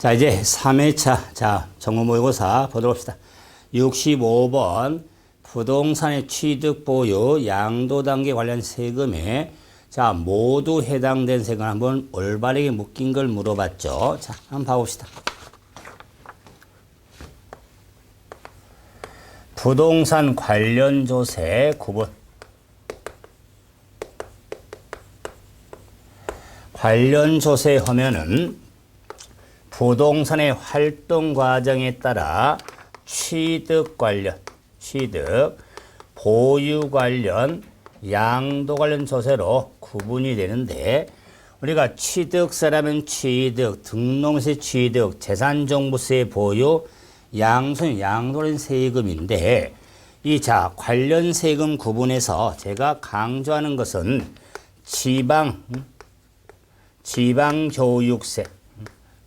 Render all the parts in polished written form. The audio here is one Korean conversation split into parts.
자, 이제 3회차, 자, 정보 모의고사 보도록 합시다. 65번 부동산의 취득 보유 양도 단계 관련 세금에 자, 모두 해당된 세금 한번 올바르게 묶인 걸 물어봤죠. 자, 한번 봐봅시다. 부동산 관련 조세 구분. 관련 조세 하면은 부동산의 활동 과정에 따라 취득 관련, 취득, 보유 관련, 양도 관련 조세로 구분이 되는데 우리가 취득세라면 취득, 등록세 취득, 재산정보세 보유, 양도는 세금인데 이 자 관련 세금 구분에서 제가 강조하는 것은 지방교육세,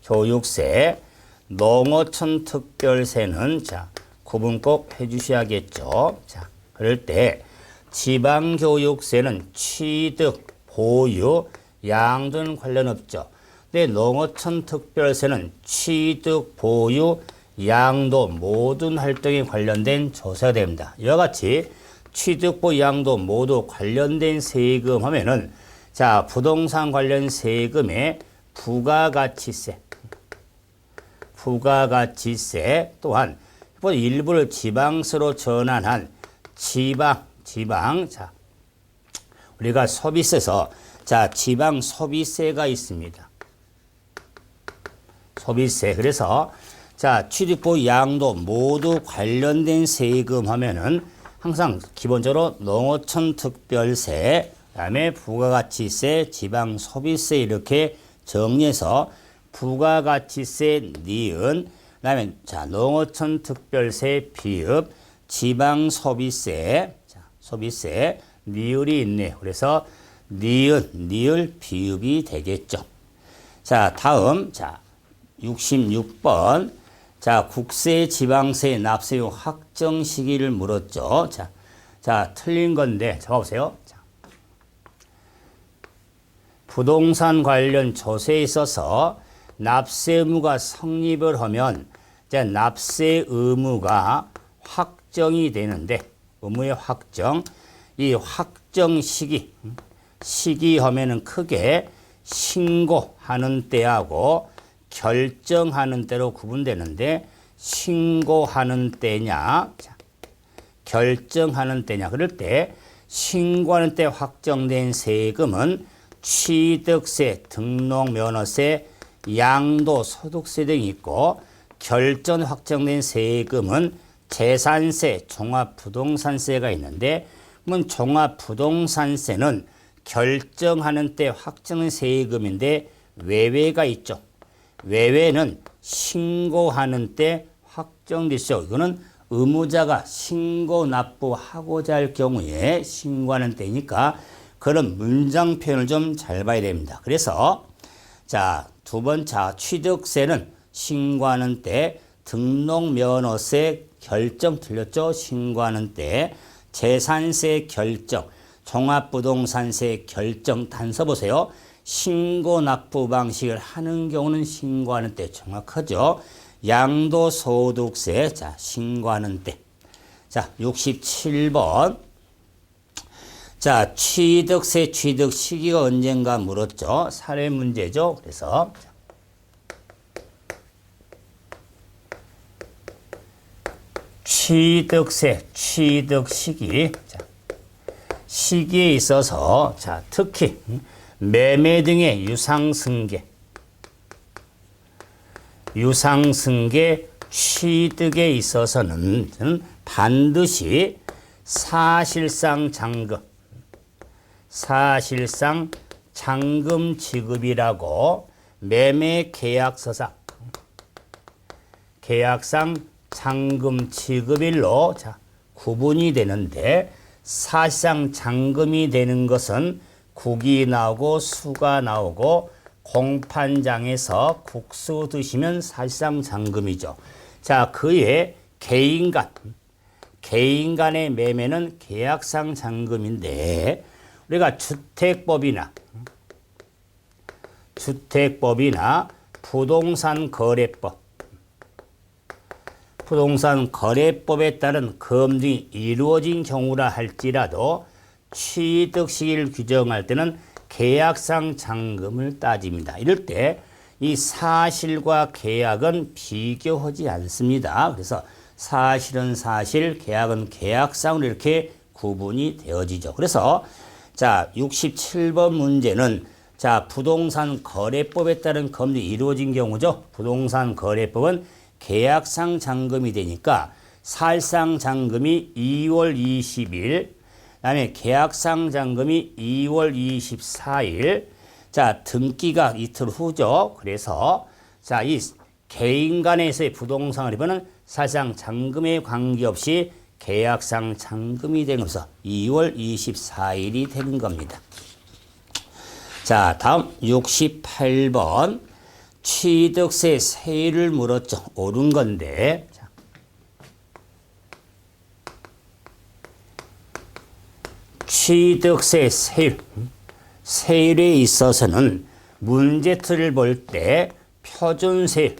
교육세, 농어촌 특별세는 자 구분 꼭 해주셔야겠죠. 자 그럴 때 지방교육세는 취득, 보유, 양도는 관련 없죠. 근데 농어촌 특별세는 취득, 보유, 양도 모든 활동에 관련된 조세가 됩니다. 이와 같이 취득, 보유, 양도 모두 관련된 세금 하면은 자 부동산 관련 세금에 부가가치세, 부가가치세 또한 일부를 지방세로 전환한 지방 자 우리가 소비세에서 자 지방 소비세가 있습니다. 소비세 그래서 자 취득보 양도 모두 관련된 세금 하면은 항상 기본적으로 농어촌 특별세 그다음에 부가가치세 지방 소비세 이렇게 정리해서 부가가치세 니은 그다음에 자 농어촌 특별세 비읍 지방 소비세 자 소비세 니을이 있네요. 그래서 니을 비읍이 되겠죠. 자 다음 자 66번 자 국세 지방세 납세율 확정 시기를 물었죠. 자 틀린 건데 자 보세요. 자, 부동산 관련 조세에 있어서 납세 의무가 성립을 하면 이제 납세 의무가 확정이 되는데 의무의 확정 이 확정 시기 하면은 크게 신고하는 때하고 결정하는 때로 구분되는데 신고하는 때냐 결정하는 때냐 그럴 때 신고하는 때 확정된 세금은 취득세, 등록면허세, 양도, 소득세 등이 있고 결정 확정된 세금은 재산세, 종합부동산세가 있는데 그러면 종합부동산세는 결정하는 때 확정된 세금인데 외외가 있죠. 외외는 신고하는 때 확정되죠. 이거는 의무자가 신고 납부하고자 할 경우에 신고하는 때니까 그런 문장 표현을 좀 잘 봐야 됩니다. 그래서 자, 두 번째 취득세는 신고하는 때 등록면허세 결정 틀렸죠? 신고하는 때 재산세 결정, 종합부동산세 결정 단서 보세요. 신고 납부 방식을 하는 경우는 신고하는 때 정확하죠. 양도소득세 자 신고하는 때. 자 67번 자 취득세 취득 시기가 언젠가 물었죠. 사례 문제죠. 그래서 취득세 취득 시기 자, 시기에 있어서 자 특히 매매 등의 유상승계 취득에 있어서는 반드시 사실상 잔금 지급이라고 매매 계약서상 계약상 잔금 지급일로 자 구분이 되는데 사실상 잔금이 되는 것은 국이 나오고 수가 나오고 공판장에서 국수 드시면 사실상 잔금이죠. 자, 그에 개인 간의 매매는 계약상 잔금인데 우리가 주택법이나 부동산 거래법. 부동산 거래법에 따른 검증이 이루어진 경우라 할지라도 취득 시기를 규정할 때는 계약상 잔금을 따집니다. 이럴 때 이 사실과 계약은 비교하지 않습니다. 그래서 사실은 사실, 계약은 계약상으로 이렇게 구분이 되어지죠. 그래서 자, 67번 문제는 자, 부동산 거래법에 따른 검증이 이루어진 경우죠. 부동산 거래법은 계약상 잔금이 되니까 사실상 잔금이 2월 20일, 그다음에 계약상 잔금이 2월 24일. 자, 등기가 이틀 후죠. 그래서 자, 이 개인 간에서의 부동산 거래법은 사실상 잔금에 관계없이 계약상 잔금이 되면서 2월 24일이 되는 겁니다. 자, 다음 68번. 취득세 세율을 물었죠. 옳은 건데. 자. 취득세 세율. 세율에 있어서는 문제틀을 볼 때 표준세율,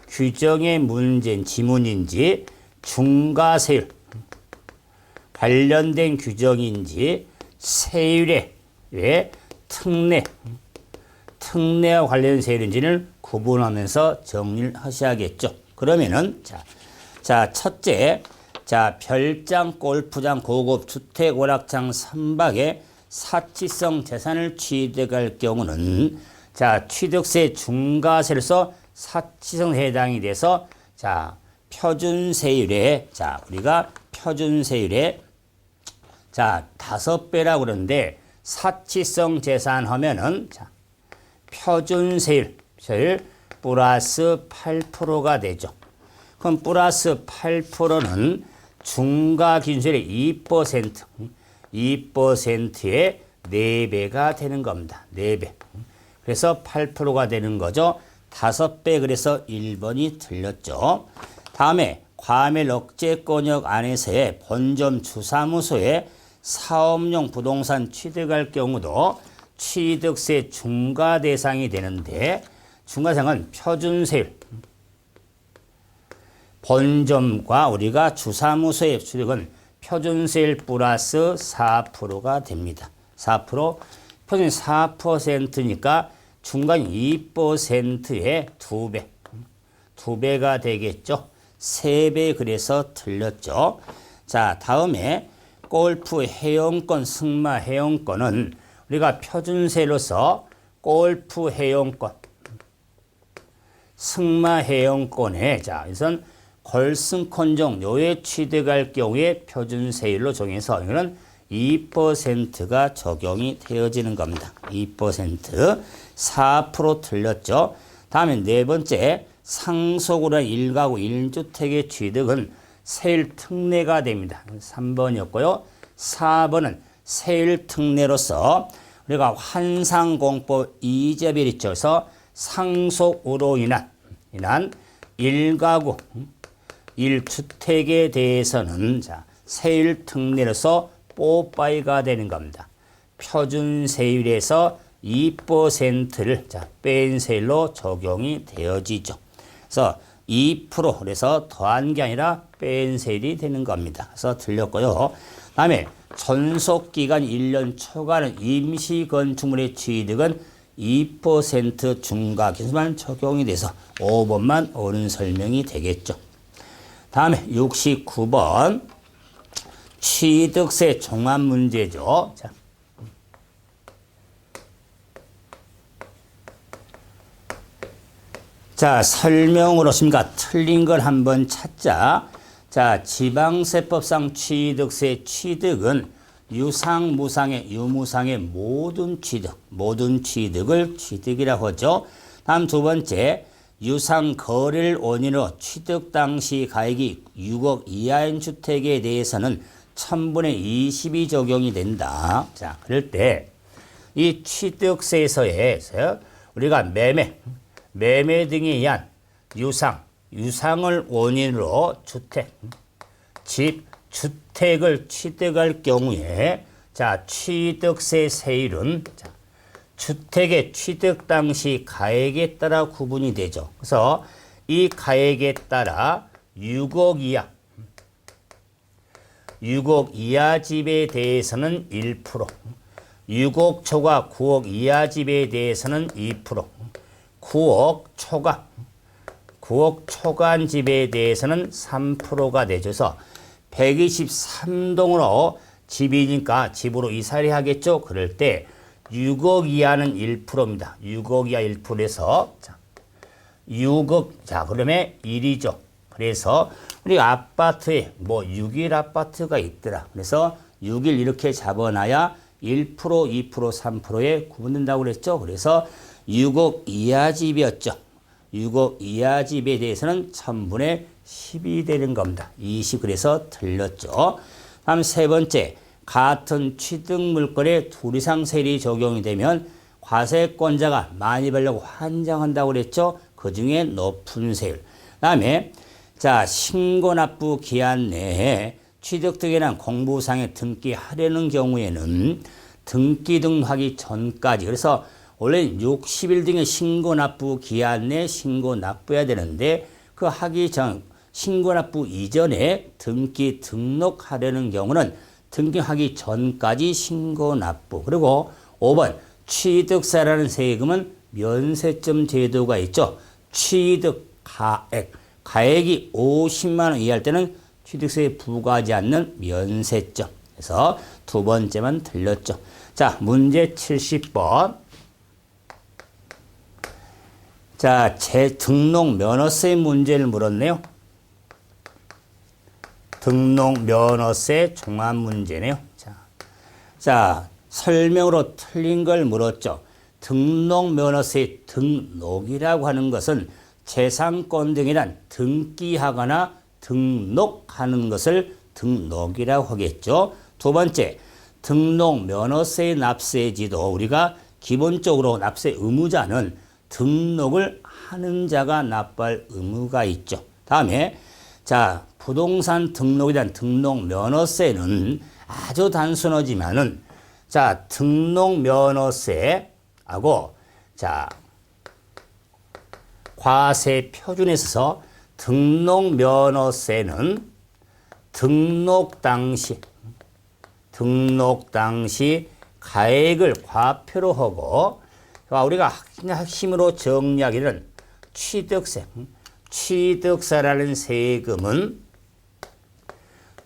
규정의 문제인 지문인지 중과세율, 관련된 규정인지 세율의 특례와 관련된 세율인지를 구분하면서 정리를 하셔야겠죠. 그러면은 자, 첫째, 자, 별장, 골프장, 고급 주택, 오락장, 선박에 사치성 재산을 취득할 경우는 자, 취득세 중과세로서 사치성 해당이 돼서 자, 표준세율에 자, 우리가 표준세율에 자, 5배라고 그러는데 사치성 재산 하면은 자, 표준세율 플러스 8%가 되죠. 그럼 플러스 8%는 중과 기준세율의 2%의 4배가 되는 겁니다. 4배. 그래서 8%가 되는 거죠. 5배, 그래서 1번이 틀렸죠. 다음에 과밀 억제권역 안에서의 본점 주사무소에 사업용 부동산 취득할 경우도 취득세 중과 대상이 되는데 중과상은 표준세율. 본점과 우리가 주사무소의 취득은 표준세율 플러스 4%가 됩니다. 4%, 표준 4%니까 중간 2%의 2배. 2배가 되겠죠. 3배, 그래서 틀렸죠. 자, 다음에 골프 회원권, 승마 회원권은 우리가 표준세로서 골프 회원권, 승마 회원권에 자, 우선 걸승권종 요에 취득할 경우에 표준세율로 정해서 이거는 2%가 적용이 되어지는 겁니다. 2%, 4% 틀렸죠. 다음에 네 번째, 상속으로 한 1가구 1주택의 취득은 세율 특례가 됩니다. 3번이었고요. 4번은 세율 특례로서 우리가 환상공법 이자비율이 있죠. 상속으로 인한 1가구 1주택에 대해서는 자, 세율 특례로서 뽀빠이가 되는 겁니다. 표준세율에서 2%를 자, 뺀 세율로 적용이 되어지죠. 그래서 2% 그래서 더한 게 아니라 뺀 세율이 되는 겁니다. 그래서 틀렸고요. 다음에 존속기간 1년 초과는 임시건축물의 취득은 2% 중과 기준만 적용이 돼서 5번만 옳은 설명이 되겠죠. 다음에 69번 취득세 종합 문제죠. 자, 설명으로습니까? 틀린 걸 한번 찾자. 자, 지방세법상 취득세 취득은 유상, 무상의, 유무상의 모든 취득을 취득이라고 하죠. 다음 두 번째, 유상 거래를 원인으로 취득 당시 가액이 6억 이하인 주택에 대해서는 1000분의 20이 적용이 된다. 자, 그럴 때 이 취득세에서의 우리가 매매 등에 의한 유상을 원인으로 주택을 취득할 경우에 자, 취득세 세율은 자, 주택의 취득 당시 가액에 따라 구분이 되죠. 그래서 이 가액에 따라 6억 이하 집에 대해서는 1%, 6억 초과 9억 이하 집에 대해서는 2%, 9억 초과한 집에 대해서는 3%가 되줘서 123동으로 집이니까 집으로 이사를 하겠죠. 그럴 때 6억 이하는 1%입니다. 6억 이하 1%에서 6억, 자, 그러면 1이죠. 그래서 우리 아파트에 뭐 6일 아파트가 있더라. 그래서 6일 이렇게 잡아놔야 1%, 2%, 3%에 구분된다고 그랬죠. 그래서 6억 이하 집이었죠. 6억 이하 집에 대해서는 1000분의 10이 되는 겁니다. 20, 그래서 틀렸죠. 다음 세 번째, 같은 취득 물건에 둘 이상 세율이 적용이 되면 과세권자가 많이 벌려고 환장한다고 그랬죠. 그 중에 높은 세율. 다음에 자, 신고납부 기한 내에 취득 등에 대한 공부상에 등기하려는 경우에는 등기 등록하기 전까지, 그래서 원래 60일 등의 신고납부 기한 내에 신고납부해야 되는데 그 하기 전, 신고납부 이전에 등기 등록하려는 경우는 등기하기 전까지 신고납부. 그리고 5번 취득세라는 세금은 면세점 제도가 있죠. 취득 가액이 50만 원 이하일 때는 취득세에 부과하지 않는 면세점. 그래서 두 번째만 틀렸죠. 자, 문제 70번. 자, 등록 면허세 문제를 물었네요. 등록 면허세 종합 문제네요. 자, 설명으로 틀린 걸 물었죠. 등록 면허세 등록이라고 하는 것은 재산권 등이란 등기하거나 등록하는 것을 등록이라고 하겠죠. 두 번째, 등록 면허세 납세지도 우리가 기본적으로 납세 의무자는 등록을 하는 자가 납부할 의무가 있죠. 다음에 자, 부동산 등록에 대한 등록 면허세는 아주 단순하지만은 자, 등록 면허세하고 자, 과세 표준에 있어서 등록 면허세는 등록 당시 가액을 과표로 하고 우리가 핵심으로 정리하기는 취득세라는 세금은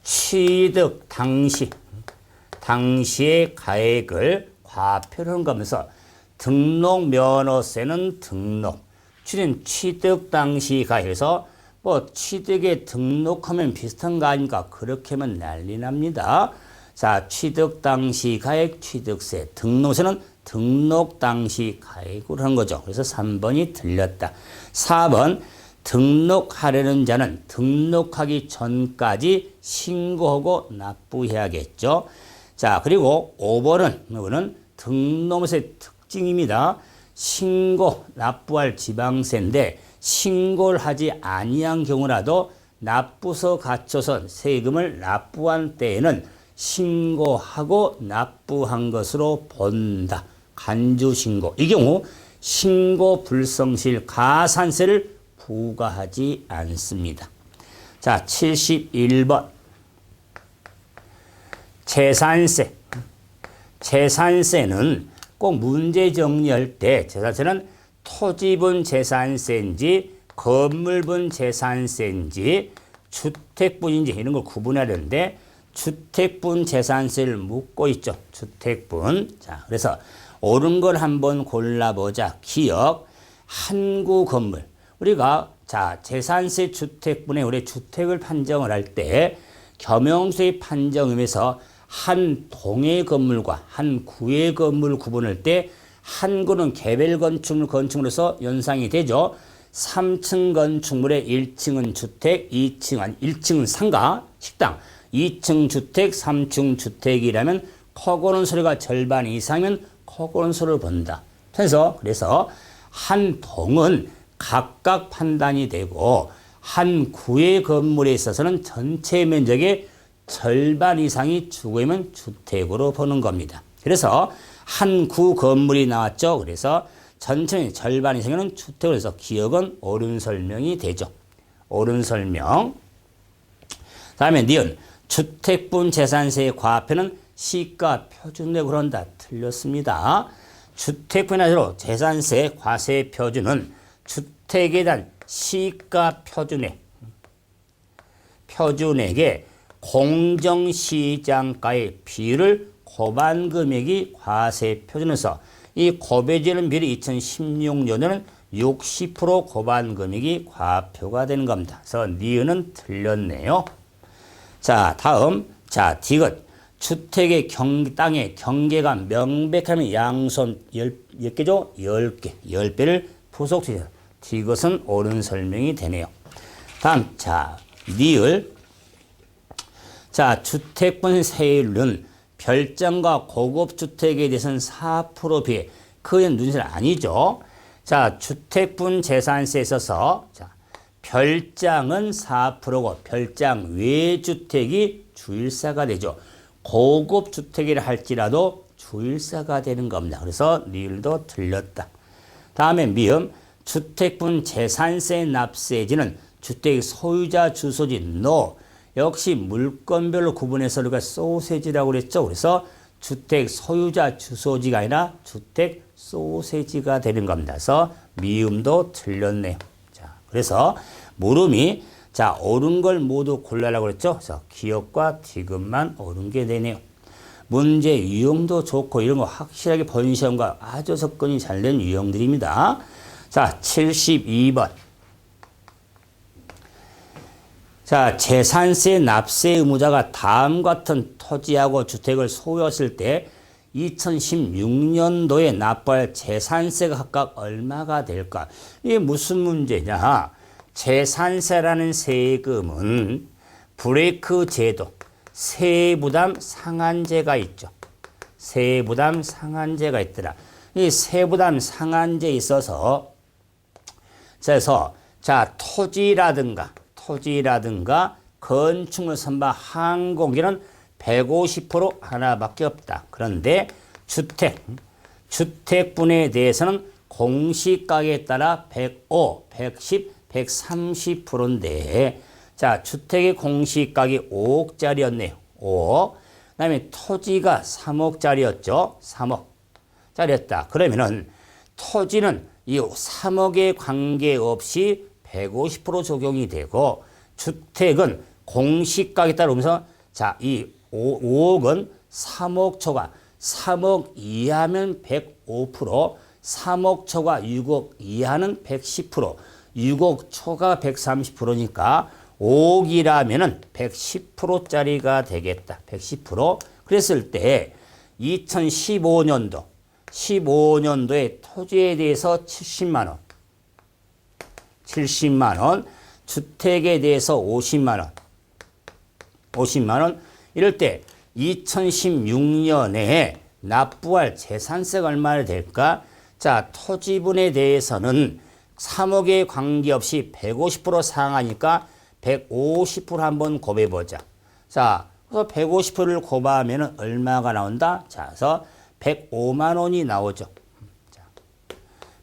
취득 당시의 가액을 과표로 한 거면서 등록 면허세는 취득 당시 가액에서 뭐 취득에 등록하면 비슷한 거 아닙니까? 그렇게 하면 난리 납니다. 자, 취득 당시 가액 취득세, 등록세는 등록 당시 가액으로 한 거죠. 그래서 3번이 틀렸다. 4번 등록하려는 자는 등록하기 전까지 신고하고 납부해야겠죠. 자, 그리고 5번은 등록세 특징입니다. 신고, 납부할 지방세인데 신고를 하지 아니한 경우라도 납부서 갖춰서 세금을 납부한 때에는 신고하고 납부한 것으로 본다. 간주신고. 이 경우 신고 불성실 가산세를 부과하지 않습니다. 자, 71번. 재산세는 꼭 문제 정리할 때 재산세는 토지분 재산세인지 건물분 재산세인지 주택분인지 이런 걸 구분해야 되는데 주택분 재산세를 묻고 있죠. 주택분. 자, 그래서 옳은 걸 한번 골라보자. 기억, 한구 건물. 우리가 자, 재산세 주택분에 우리 주택을 판정을 할 때 겸용수의 판정임에서 한 동의 건물과 한 구의 건물 구분할 때 한 구는 개별 건축물로서 연상이 되죠. 3층 건축물의 1층은 주택, 1층은 상가, 식당, 2층 주택, 3층 주택이라면 커고는 소리가 절반 이상이면 커고는 소리를 본다. 그래서 한 동은 각각 판단이 되고 한 구의 건물에 있어서는 전체 면적의 절반 이상이 주거이면 주택으로 보는 겁니다. 그래서 한 구 건물이 나왔죠. 그래서 전체의 절반 이상은 주택으로 해서 기억은 옳은 설명이 되죠. 옳은 설명. 다음에 니은 주택분 재산세의 과표는 시가 표준으로 그런다. 틀렸습니다. 주택분야로 재산세 과세 표준은 주택에 대한 시가 표준액의 공정시장가의 비율을 곱한 금액이 과세 표준에서 이 곱해지는 비율이 2016년에는 60% 곱한 금액이 과표가 되는 겁니다. 그래서 니은은 틀렸네요. 자, 다음. 자, 디귿. 주택의 땅의 경계가 명백하면 양손 10개죠? 10개. 10배를 부속시켜서 디귿은 옳은 설명이 되네요. 다음. 자, 니을. 자, 주택분 세율은 별장과 고급 주택에 대해서는 4% 비해 크게 눈치는 아니죠. 자, 주택분 재산세에 있어서 자, 별장은 4%고 별장 외 주택이 주일사가 되죠. 고급 주택이라 할지라도 주일사가 되는 겁니다. 그래서 니을도 틀렸다. 다음에 미음. 주택분 재산세 납세지는 주택 소유자 주소지 NO. 역시 물건별로 구분해서 우리가 소세지라고 그랬죠. 그래서 주택 소유자 주소지가 아니라 주택 소세지가 되는 겁니다. 그래서 미음도 틀렸네요. 자, 그래서 물음이 자, 옳은 걸 모두 골라라고 그랬죠. 그래서 기억과 디귿만 옳은 게 되네요. 문제 유형도 좋고 이런 거 확실하게 본 시험과 아주 접근이 잘 된 유형들입니다. 자, 72번. 자, 재산세 납세 의무자가 다음과 같은 토지하고 주택을 소유했을 때 2016년도에 납부할 재산세가 각각 얼마가 될까? 이게 무슨 문제냐? 재산세라는 세금은 브레이크 제도, 세부담 상한제가 있죠. 세부담 상한제가 있더라. 이 세부담 상한제에 있어서 그래서 자, 토지라든가 건축물 선박 항공기는 150% 하나밖에 없다. 그런데 주택분에 대해서는 공시가격에 따라 105, 110, 130%인데 자, 주택의 공시가격이 5억짜리였네요. 5억. 그 다음에 토지가 3억짜리였죠. 3억짜리였다. 그러면은 토지는 이 3억에 관계없이 150% 적용이 되고 주택은 공시가격에 따르면서 자, 이 5억은 3억 초과 3억 이하면 105%, 3억 초과 6억 이하는 110%, 6억 초과 130%니까 5억이라면은 110%짜리가 되겠다. 110%. 그랬을 때 2015년도에 토지에 대해서 70만 원. 70만 원, 주택에 대해서 50만 원. 50만 원. 이럴 때 2016년에 납부할 재산세가 얼마나 될까? 자, 토지분에 대해서는 3억에 관계없이 150% 상하니까 150% 한번 곱해보자. 자, 그래서 150%를 곱하면 얼마가 나온다? 자, 그래서 105만 원이 나오죠. 자,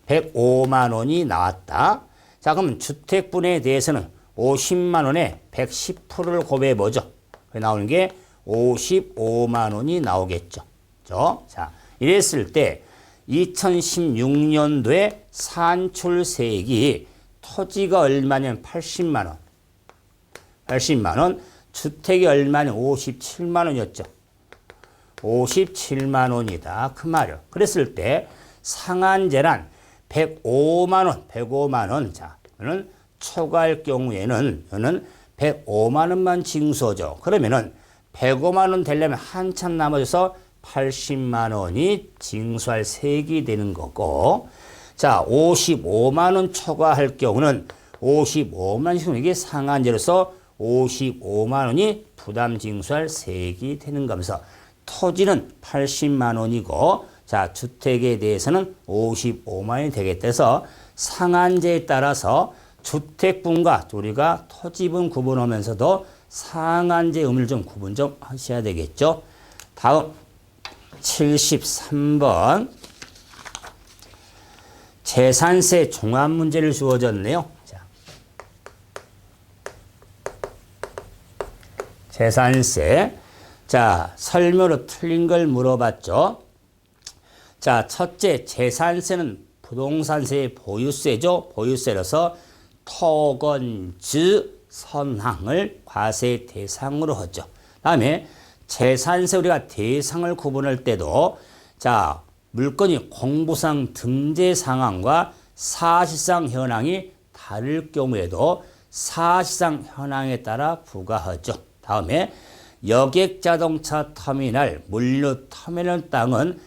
105만 원이 나왔다. 자, 그럼 주택분에 대해서는 50만 원에 110%를 곱해보죠. 나오는 게 55만 원이 나오겠죠. 그렇죠? 자, 이랬을 때 2016년도에 산출세액이 토지가 얼마냐면 80만 원. 80만 원. 주택이 얼마냐면 57만 원이었죠. 57만 원이다. 그 말이요. 그랬을 때 상한제란 105만 원, 105만 원. 자, 이거는 초과할 경우에는 이거는 105만 원만 징수하죠. 그러면은 105만 원 되려면 한참 남아져서 80만 원이 징수할 세액이 되는 거고, 자, 55만 원 초과할 경우는 55만 원 이게 상한제로서 55만 원이 부담 징수할 세액이 되는 거면서 토지는 80만 원이고, 자, 주택에 대해서는 55만 원이 되겠다 해서 상한제에 따라서 주택분과 우리가 토지분 구분하면서도 상한제 의무를 좀 구분 좀 하셔야 되겠죠. 다음. 73번. 재산세 종합 문제를 주어졌네요. 자, 재산세. 자, 설명으로 틀린 걸 물어봤죠. 자, 첫째, 재산세는 부동산세의 보유세죠. 보유세로서 토건즈 선항을 과세 대상으로 하죠. 다음에 재산세 우리가 대상을 구분할 때도 자, 물건이 공부상 등재 상황과 사실상 현황이 다를 경우에도 사실상 현황에 따라 부과하죠. 다음에 여객자동차 터미널, 물류 터미널 땅은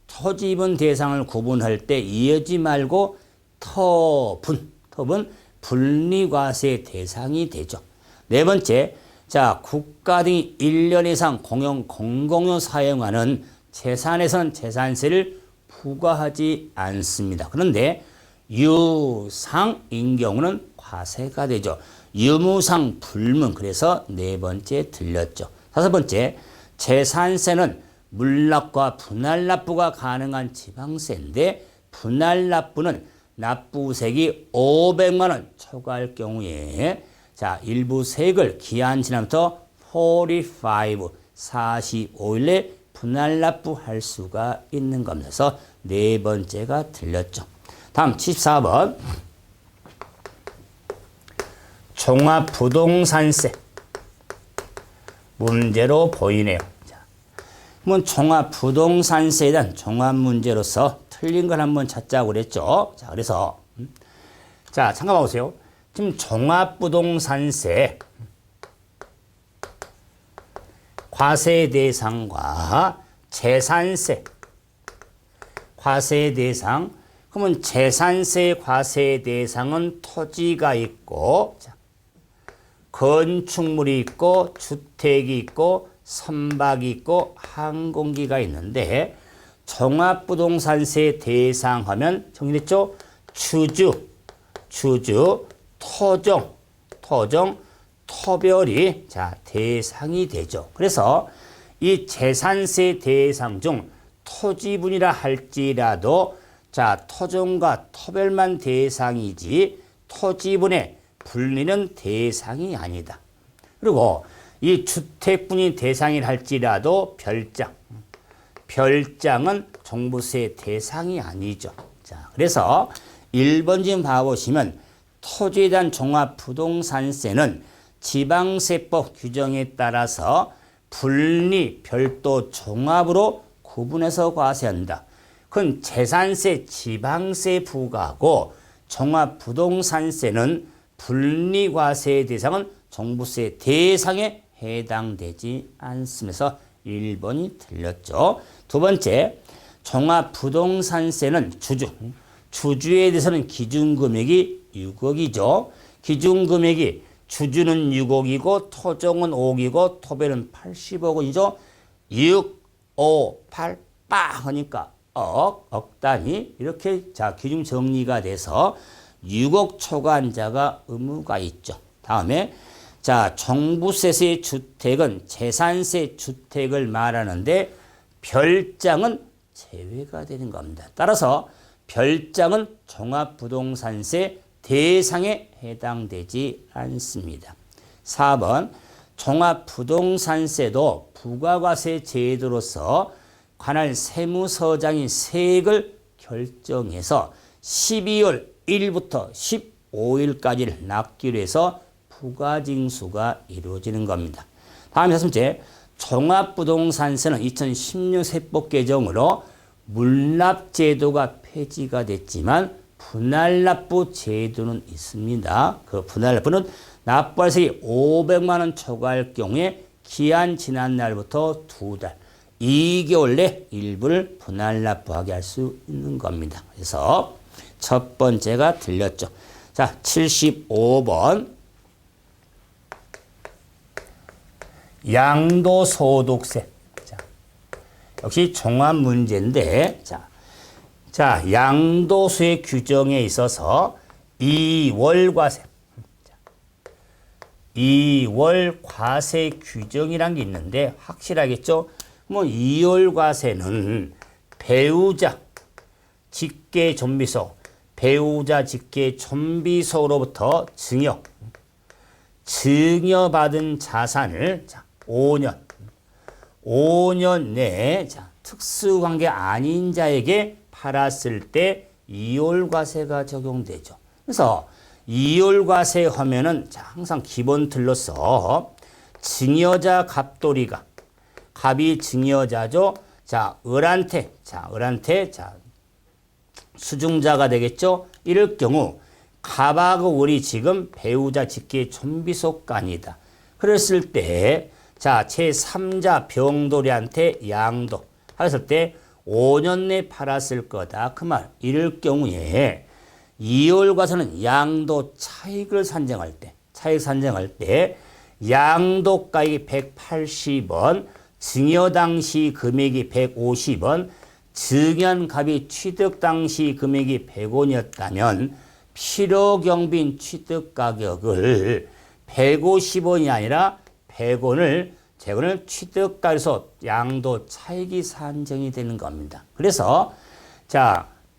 토지분 대상을 구분할 때 이어지 말고 터분 분리과세 대상이 되죠. 네 번째, 자, 국가 등이 1년 이상 공공용 사용하는 재산에선 재산세를 부과하지 않습니다. 그런데 유상인 경우는 과세가 되죠. 유무상 불문. 그래서 네 번째 틀렸죠. 다섯 번째, 재산세는 물납과 분할납부가 가능한 지방세인데 분할납부는 납부세액이 500만 원 초과할 경우에 자, 일부 세액을 기한 지나부터 45일 내 분할납부할 수가 있는 겁니다. 그래서 네 번째가 틀렸죠. 다음 74번. 종합부동산세 문제로 보이네요. 자, 그러면 종합부동산세에 대한 종합문제로서 틀린 걸 한번 찾자고 그랬죠. 자, 그래서 자, 잠깐 보세요. 지금 종합부동산세 과세 대상과 재산세 과세 대상. 그러면 재산세 과세 대상은 토지가 있고 자, 건축물이 있고 주택이 있고 선박이 있고 항공기가 있는데 종합부동산세 대상하면 정리됐죠? 주주, 토종, 토별이 자, 대상이 되죠. 그래서 이 재산세 대상 중 토지분이라 할지라도 자, 토종과 토별만 대상이지 토지분의 분리는 대상이 아니다. 그리고 이 주택분이 대상이라 할지라도 별장은 종부세 대상이 아니죠. 자, 그래서 1번 좀 봐보시면 토지에 대한 종합부동산세는 지방세법 규정에 따라서 분리, 별도, 종합으로 구분해서 과세한다. 그건 재산세, 지방세 부과하고 종합부동산세는 분리과세 대상은 종부세 대상에 해당되지 않으면서 1번이 틀렸죠. 두 번째, 종합부동산세는 주주에 대해서는 기준금액이 6억이죠. 기준금액이 주주는 6억이고 토종은 5억이고 토별은 80억 원이죠. 6, 5, 8, 빵 하니까 억 단위 이렇게 자, 기준 정리가 돼서 6억 초과한자가 의무가 있죠. 다음에 자, 종부세세 주택은 재산세 주택을 말하는데 별장은 제외가 되는 겁니다. 따라서 별장은 종합부동산세 대상에 해당되지 않습니다. 4번 종합부동산세도 부가과세 제도로서 관할 세무서장이 세액을 결정해서 12월 1일부터 15일까지를 납기로 해서 부가징수가 이루어지는 겁니다. 다음 6번째, 종합부동산세는 2016 세법 개정으로 물납제도가 폐지가 됐지만 분할납부 제도는 있습니다. 그 분할납부는 납부할 세액이 500만 원 초과할 경우에 기한 지난 날부터 2달, 2개월 내 일부를 분할납부하게 할 수 있는 겁니다. 그래서 첫 번째가 틀렸죠. 자, 75번. 양도소득세. 자, 역시 종합 문제인데, 자, 양도세 규정에 있어서 2월 과세. 2월 과세 규정이란 게 있는데, 확실하겠죠? 뭐 이월과세는 배우자 직계 존비속, 배우자 직계 존비속으로부터 증여받은 자산을 5년 내에 특수관계 아닌 자에게 팔았을 때 이월과세가 적용되죠. 그래서 이월과세 하면은 항상 기본 틀로서 증여자 갑돌이가, 갑이 증여자죠. 을한테 수중자가 되겠죠. 이럴 경우 갑하고 을이 지금 배우자 직계 존비속간이다. 그랬을 때 제3자 병돌이한테 양도 하였을 때 5년 내 팔았을 거다. 그 말. 이럴 경우에 이월과세는 양도 차익을 산정할 때 양도가액이 180원, 증여 당시 금액이 150원, 증여갑이 취득 당시 금액이 100원이었다면 필요경빈 취득 가격을 150원이 아니라 100원을 재건을 취득가에서 양도 차익이 산정이 되는 겁니다. 그래서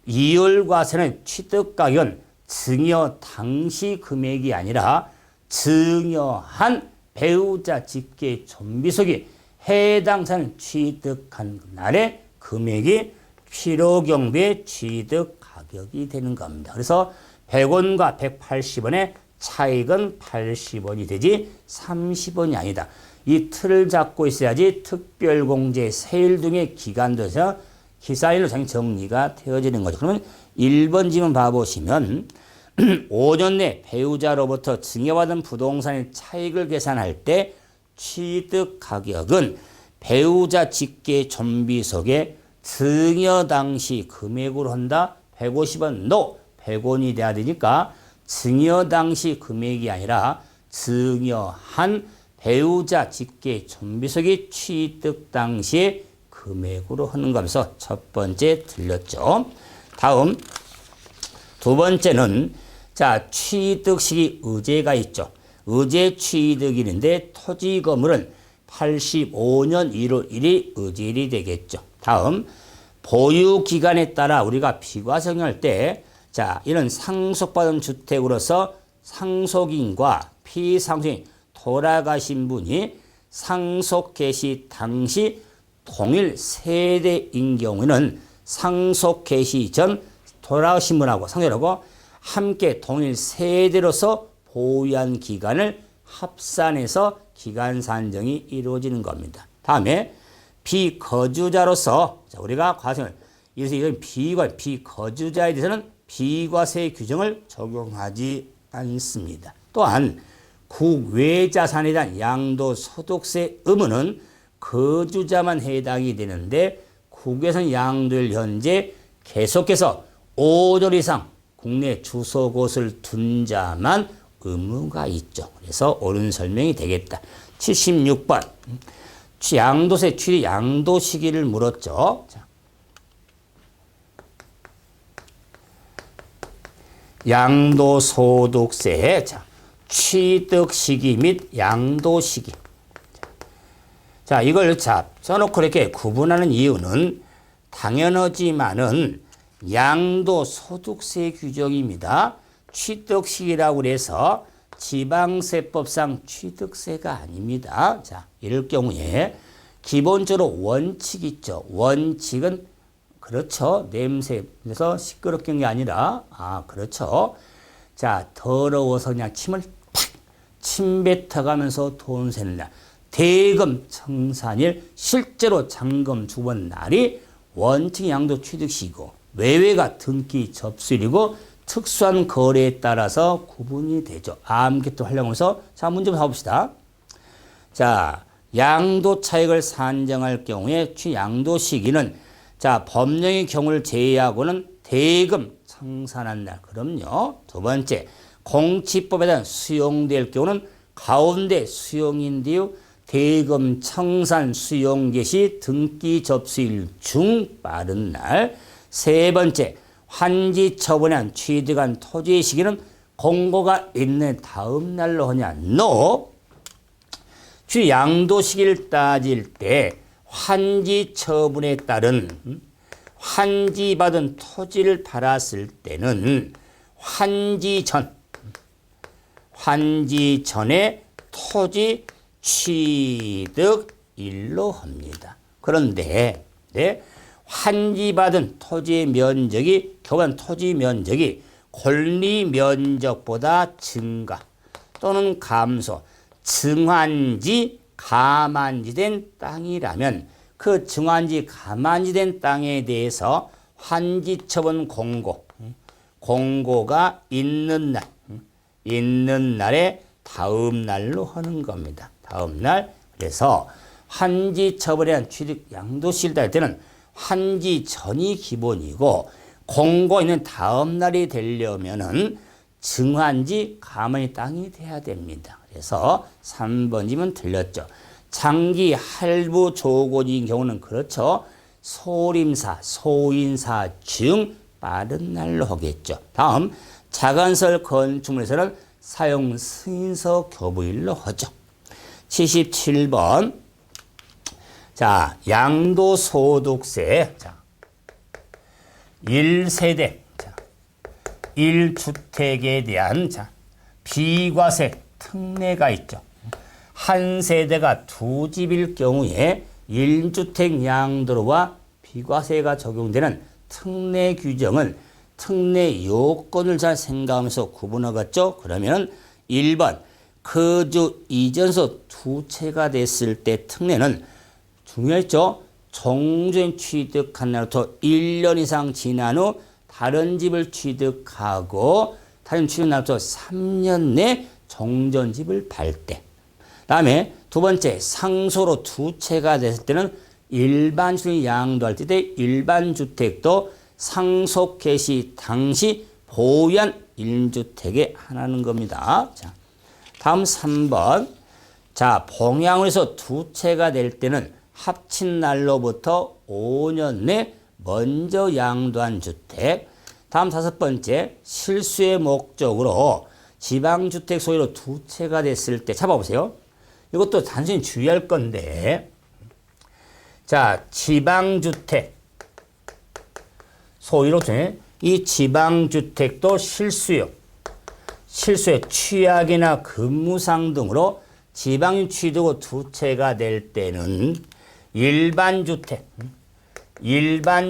이월과세는 취득 가격은 증여 당시 금액이 아니라 증여한 배우자 직계 존비속이 해당 자는 취득한 날의 금액이 필요경비의 취득 가격이 되는 겁니다. 그래서 100원과 180원의 차익은 80원이 되지 30원이 아니다. 이 틀을 잡고 있어야지 특별공제, 세일 등의 기간도에서 기사일로 정리가 되어지는 거죠. 그러면 1번 지문 봐보시면 5년 내 배우자로부터 증여받은 부동산의 차익을 계산할 때 취득 가격은 배우자 직계 존비속의 증여 당시 금액으로 한다. 150원 no 100원이 돼야 되니까 증여 당시 금액이 아니라 증여한 배우자 직계 존비속이 취득 당시의 금액으로 하는 거면서 첫 번째 들렸죠. 다음 두 번째는 취득 시기 의제가 있죠. 의제 취득일인데 토지 건물은 85년 1월 1일 의제일이 되겠죠. 다음 보유 기간에 따라 우리가 비과세할 때 이런 상속받은 주택으로서 상속인과 피상속인 돌아가신 분이 상속 개시 당시 동일 세대인 경우에는 상속 개시 전 돌아가신 분하고 상속하고 함께 동일 세대로서 보유한 기간을 합산해서 기간 산정이 이루어지는 겁니다. 다음에 비거주자로서 우리가 과세를 이런 비거주자에 대해서는 비과세 규정을 적용하지 않습니다. 또한 국외자산에 대한 양도소득세 의무는 거주자만 해당이 되는데 국외선 양도일 현재 계속해서 5년 이상 국내 주소 곳을 둔 자만 의무가 있죠. 그래서 옳은 설명이 되겠다. 76번 양도세 취득 양도 시기를 물었죠. 양도소득세 취득 시기 및 양도 시기. 이걸 써놓고 이렇게 구분하는 이유는 당연하지만은 양도소득세 규정입니다. 취득시기라고 해서 지방세법상 취득세가 아닙니다. 이럴 경우에 기본적으로 원칙 있죠. 원칙은 그렇죠. 냄새에서 시끄럽게 한 게 아니라 그렇죠. 더러워서 그냥 침 뱉어가면서 돈 세는 날. 대금 청산일 실제로 잔금 주번 날이 원칙 양도 취득시고 외외가 등기 접수일이고 특수한 거래에 따라서 구분이 되죠. 암기도 하려면서 문제 한번 봐봅시다. 양도 차익을 산정할 경우에 취양도 시기는 법령의 경우를 제외하고는 대금 청산한 날. 그럼요. 두 번째 공치법에 대한 수용될 경우는 가운데 수용인데요. 대금 청산 수용 개시 등기 접수일 중 빠른 날. 세 번째 환지 처분한 취득한 토지의 시기는 공고가 있는 다음 날로 하냐? No. 양도 시기를 따질 때 환지 처분에 따른 환지받은 토지를 팔았을 때는 환지 전에 토지 취득일로 합니다. 그런데 환지받은 토지의 면적이 교환 토지 면적이 권리 면적보다 증가 또는 감소, 증환지, 가만지된 땅이라면 그 증환지, 가만지된 땅에 대해서 환지처분 공고가 있는 날에 다음 날로 하는 겁니다. 다음 날. 그래서 환지처분에 대한 취득 양도시를 할 때는 환지 전이 기본이고 공고 있는 다음 날이 되려면은 증환지 가만히 땅이 돼야 됩니다. 그래서 3번이면 틀렸죠. 장기 할부 조건인 경우는 그렇죠. 소림사, 소인사 중 빠른 날로 하겠죠. 다음 자간설 건축물에서는 사용 승인서 교부일로 하죠. 77번. 자, 양도소득세. 자, 1세대, 1주택에 대한 비과세 특례가 있죠. 한 세대가 두 집일 경우에 1주택 양도로와 비과세가 적용되는 특례 규정은 특례 요건을 잘 생각하면서 구분하겠죠. 그러면 1번 거주 이전서 두 채가 됐을 때 특례는 중요했죠. 종전 취득한 날부터 1년 이상 지난 후 다른 집을 취득하고 다른 취득 날부터 3년 내 종전집을 팔 때. 다음에 두 번째 상소로 두 채가 됐을 때는 일반 주택 양도할 때 일반 주택도 상속 개시 당시 보유한 1주택에 하나는 겁니다. 자, 다음 3번. 자, 봉양을 해서 두 채가 될 때는 합친 날로부터 5년 내 먼저 양도한 주택. 다음 5번째. 실수의 목적으로 지방주택 소유로 두 채가 됐을 때 잡아보세요. 이것도 단순히 주의할 건데, 자, 지방주택 소유로 이 지방주택도 실수요. 실수의 취약이나 근무상 등으로 지방인 취득 두 채가 될 때는 일반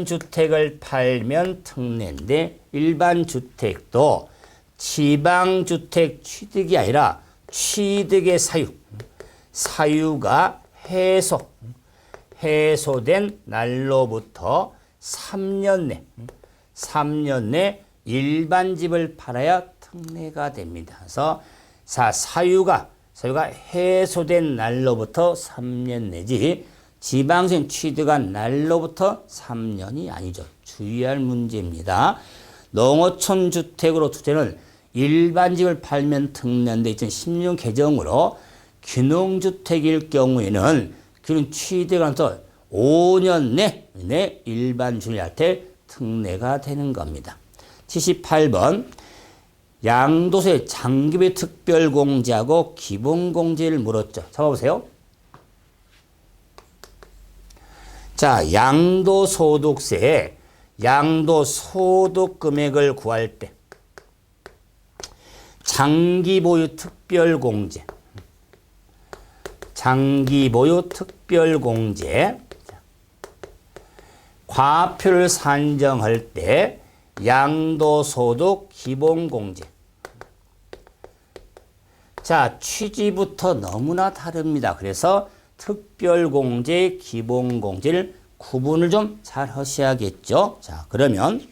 주택을 팔면 특례인데 일반 주택도 지방주택 취득이 아니라 취득의 사유가 해소된 날로부터 3년 내 일반 집을 팔아야 특례가 됩니다. 그래서 사유가 해소된 날로부터 3년 내지 지방세 취득한 날로부터 3년이 아니죠. 주의할 문제입니다. 농어촌 주택으로 투자는 일반 집을 팔면 특례인데 2016년 개정으로 균형주택일 경우에는 균형 취득하면서 5년 내 일반 주택할 때 특례가 되는 겁니다. 78번. 양도세 장기비 특별공제하고 기본공제를 물었죠. 잡아보세요. 자, 양도소득세, 양도소득 금액을 구할 때 장기보유 특별공제, 과표를 산정할 때 양도소득 기본공제. 자, 취지부터 너무나 다릅니다. 그래서 특별공제, 기본공제를 구분을 좀 잘 하셔야겠죠. 자, 그러면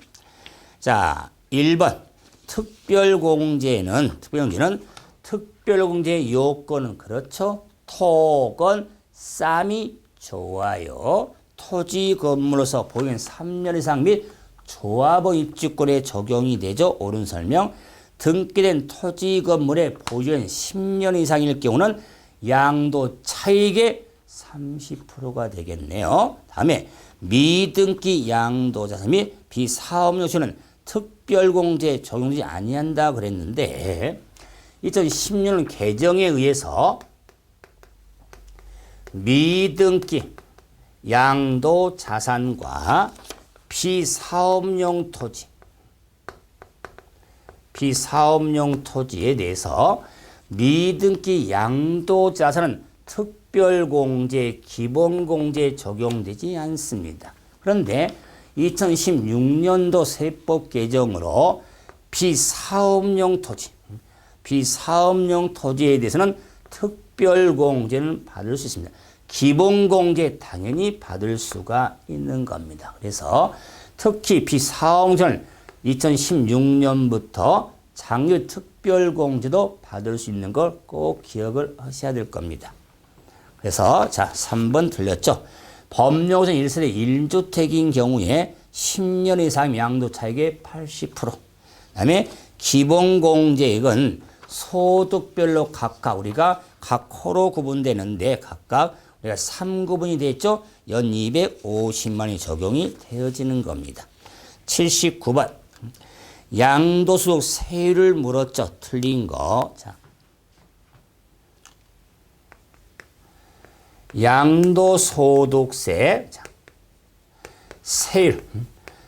자, 1번 특별공제는 특별공제 요건은 그렇죠. 토건 쌈이 좋아요. 토지 건물로서 보유한 3년 이상 및 조합원 입주권에 적용이 되죠. 옳은 설명. 등기된 토지 건물에 보유한 10년 이상일 경우는 양도 차익의 30%가 되겠네요. 다음에 미등기 양도자산 및 비사업요소는 특별공제에 적용되지 아니한다 그랬는데 2010년 개정에 의해서 미등기 양도 자산과 비사업용 토지, 비사업용 토지에 대해서 미등기 양도 자산은 특별공제, 기본공제에 적용되지 않습니다. 그런데 2016년도 세법 개정으로 비사업용 토지, 비사업용 토지에 대해서는 특별공제는 받을 수 있습니다. 기본공제 당연히 받을 수가 있는 겁니다. 그래서 특히 비사업용은 2016년부터 장려 특별공제도 받을 수 있는 걸 꼭 기억을 하셔야 될 겁니다. 그래서 자 3번 틀렸죠. 법령상 1세대 1주택인 경우에 10년 이상 양도 차익의 80%. 그다음에 기본공제액은 소득별로 각각 우리가 각 호로 구분되는데 각각 우리가 3구분이 됐죠. 연 250만 원이 적용이 되어지는 겁니다. 79번. 양도소득 세율을 물었죠. 틀린 거. 자. 양도소득세. 자. 세율.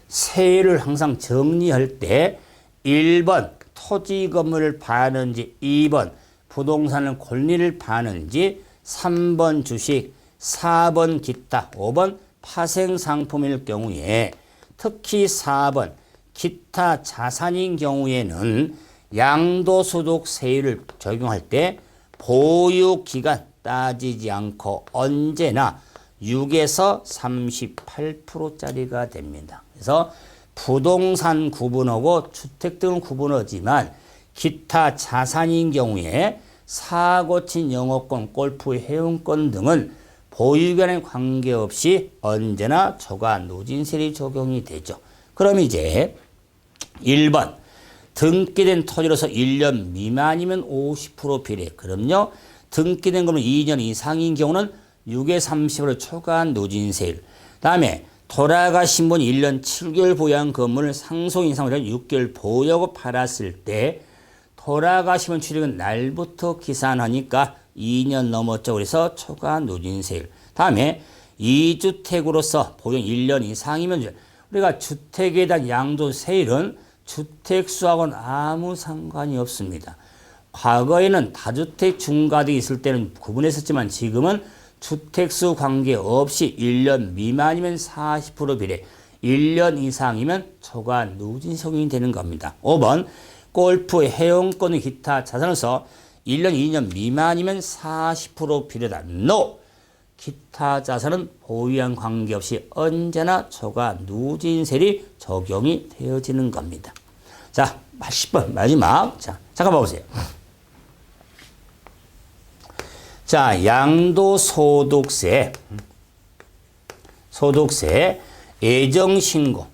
세율을 항상 정리할 때 1번 토지 건물을 파는지 2번 부동산을 권리를 파는지 3번 주식 4번 기타 5번 파생상품일 경우에 특히 4번 기타 자산인 경우에는 양도소득세율을 적용할 때 보유기간 따지지 않고 언제나 6에서 38%짜리가 됩니다. 그래서 부동산 구분하고 주택 등은 구분하지만 기타 자산인 경우에 사고친 영업권, 골프 회원권 등은 보유기간에 관계없이 언제나 초과 누진세율이 적용이 되죠. 그럼 이제 1번 등기된 토지로서 1년 미만이면 50% 비례. 그럼요. 등기된 거는 2년 이상인 경우는 6에 30% 초과한 누진세율. 다음에 돌아가신 분 1년 7개월 보유한 건물을 상속 인상으로 6개월 보유하고 팔았을 때 돌아가시면 출입은 날부터 기산하니까 2년 넘었죠. 그래서 초과 누진세율. 다음에 2주택으로서 보유 1년 이상이면 우리가 주택에 대한 양도세율은 주택수하고는 아무 상관이 없습니다. 과거에는 다주택 중과도 있을 때는 구분했었지만 지금은 주택수 관계없이 1년 미만이면 40% 비례, 1년 이상이면 초과 누진세율이 되는 겁니다. 5번 골프 회원권의 기타 자산으로서 1년, 2년 미만이면 40% 비례다. NO! 기타 자산은 보유한 관계없이 언제나 초과 누진세율이 적용이 되어지는 겁니다. 자, 10번 마지막. 자, 잠깐 봐보세요. 자, 양도소득세, 소득세, 애정신고,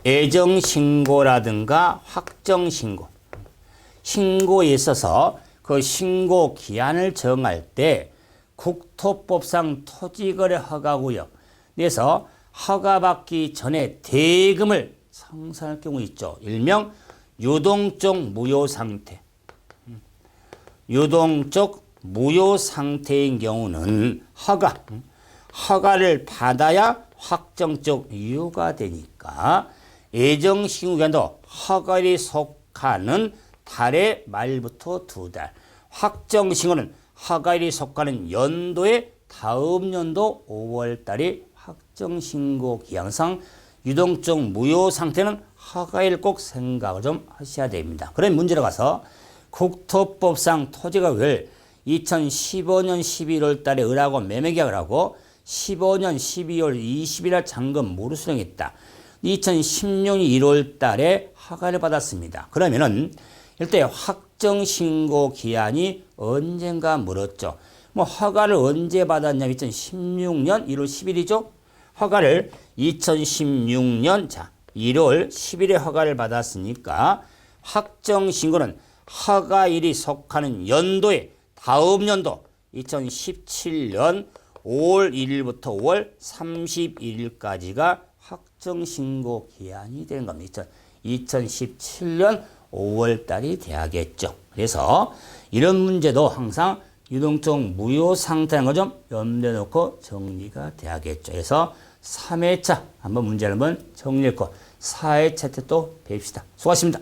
애정신고라든가 확정신고, 신고에 있어서 그 신고 기한을 정할 때 국토법상 토지거래 허가구역 내에서 허가받기 전에 대금을 상환할 경우 있죠. 일명 유동적 무효상태. 유동적 무효상태인 경우는 허가를 받아야 확정적 유효가 되니까 애정신고기간도 허가일이 속하는 달의 말부터 2달, 확정신고는 허가일이 속하는 연도의 다음 연도 5월달이 확정신고 기한상 유동적 무효 상태는 허가일 꼭 생각을 좀 하셔야 됩니다. 그럼 문제로 가서 국토법상 토지가를 2015년 11월 달에 을하고 매매계약을 하고 15년 12월 20일 날 잔금 모루 수령했다. 2016년 1월 달에 허가를 받았습니다. 그러면은 일대 확정신고 기한이 언젠가 물었죠. 뭐 허가를 언제 받았냐면 2016년 1월 10일이죠. 허가를 2016년 1월 10일에 허가를 받았으니까 확정신고는 허가일이 속하는 연도의 다음 연도 2017년 5월 1일부터 5월 31일까지가 확정신고 기한이 되는 겁니다. 2017년 5월 달이 돼야겠죠. 그래서 이런 문제도 항상 유동적 무효 상태라는 거 좀 염두에 놓고 정리가 돼야겠죠. 그래서 3회차 한번 문제를 한번 정리했고 4회차 때 또 뵙시다. 수고하셨습니다.